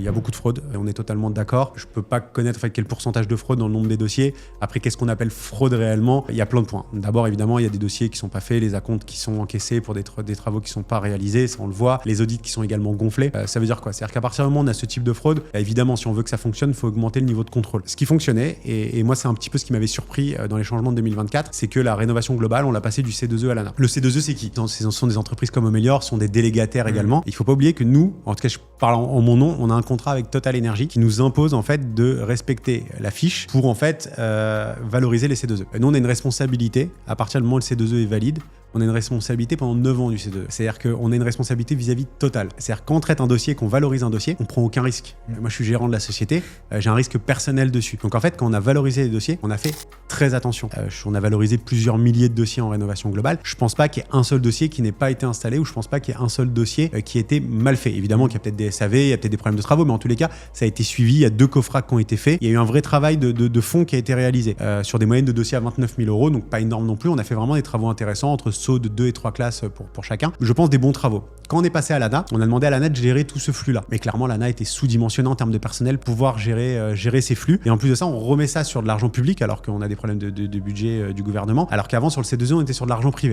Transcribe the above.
Il y a beaucoup de fraude, et on est totalement d'accord. Je ne peux pas connaître quel pourcentage de fraude dans le nombre des dossiers. Après, qu'est-ce qu'on appelle fraude réellement? Il y a plein de points. D'abord, évidemment, il y a des dossiers qui ne sont pas faits, les acomptes qui sont encaissés pour des travaux qui ne sont pas réalisés, ça on le voit. Les audits qui sont également gonflés. Ça veut dire quoi? C'est-à-dire qu'à partir du moment où on a ce type de fraude, évidemment, si on veut que ça fonctionne, il faut augmenter le niveau de contrôle. Ce qui fonctionnait, et moi c'est un petit peu ce qui m'avait surpris dans les changements de 2024, c'est que la rénovation globale, on l'a passé du C2E à l'ANA. Le C2E, c'est qui? Ce sont des entreprises comme Omelior, sont des délégataires également. Il ne faut pas oublier que nous, en tout cas je parle en mon nom, on a un contrat avec Total Energy qui nous impose en fait de respecter la fiche pour en fait valoriser les C2E. Et nous on a une responsabilité, à partir du moment où le C2E est valide, on a une responsabilité pendant 9 ans du C2E. C'est-à-dire qu'on a une responsabilité vis-à-vis Total. C'est-à-dire qu'on traite un dossier, qu'on valorise un dossier, on prend aucun risque. Moi je suis gérant de la société, j'ai un risque personnel dessus. Donc en fait quand on a valorisé les dossiers, on a fait très attention. On a valorisé plusieurs milliers de dossiers en rénovation globale. Je pense pas qu'il y ait un seul dossier qui n'ait pas été installé, ou je pense pas qu'il y ait un seul dossier qui ait été mal fait. Évidemment qu'il y a peut-être des SAV, il y a peut-être des problèmes de travaux, mais en tous les cas ça a été suivi, il y a 2 coffrats qui ont été faits, il y a eu un vrai travail de fond qui a été réalisé sur des moyennes de dossiers à 29 000 €, donc pas énorme non plus. On a fait vraiment des travaux intéressants entre sauts de 2 et 3 classes pour chacun. Je pense des bons travaux. Quand on est passé à l'ANA, on a demandé à l'ANA de gérer tout ce flux-là. Mais clairement, l'ANA était sous-dimensionnée en termes de personnel pour pouvoir gérer ces flux. Et en plus de ça, on remet ça sur de l'argent public alors qu'on a des problèmes de budget du gouvernement. Alors qu'avant, sur le C2E, on était sur de l'argent privé.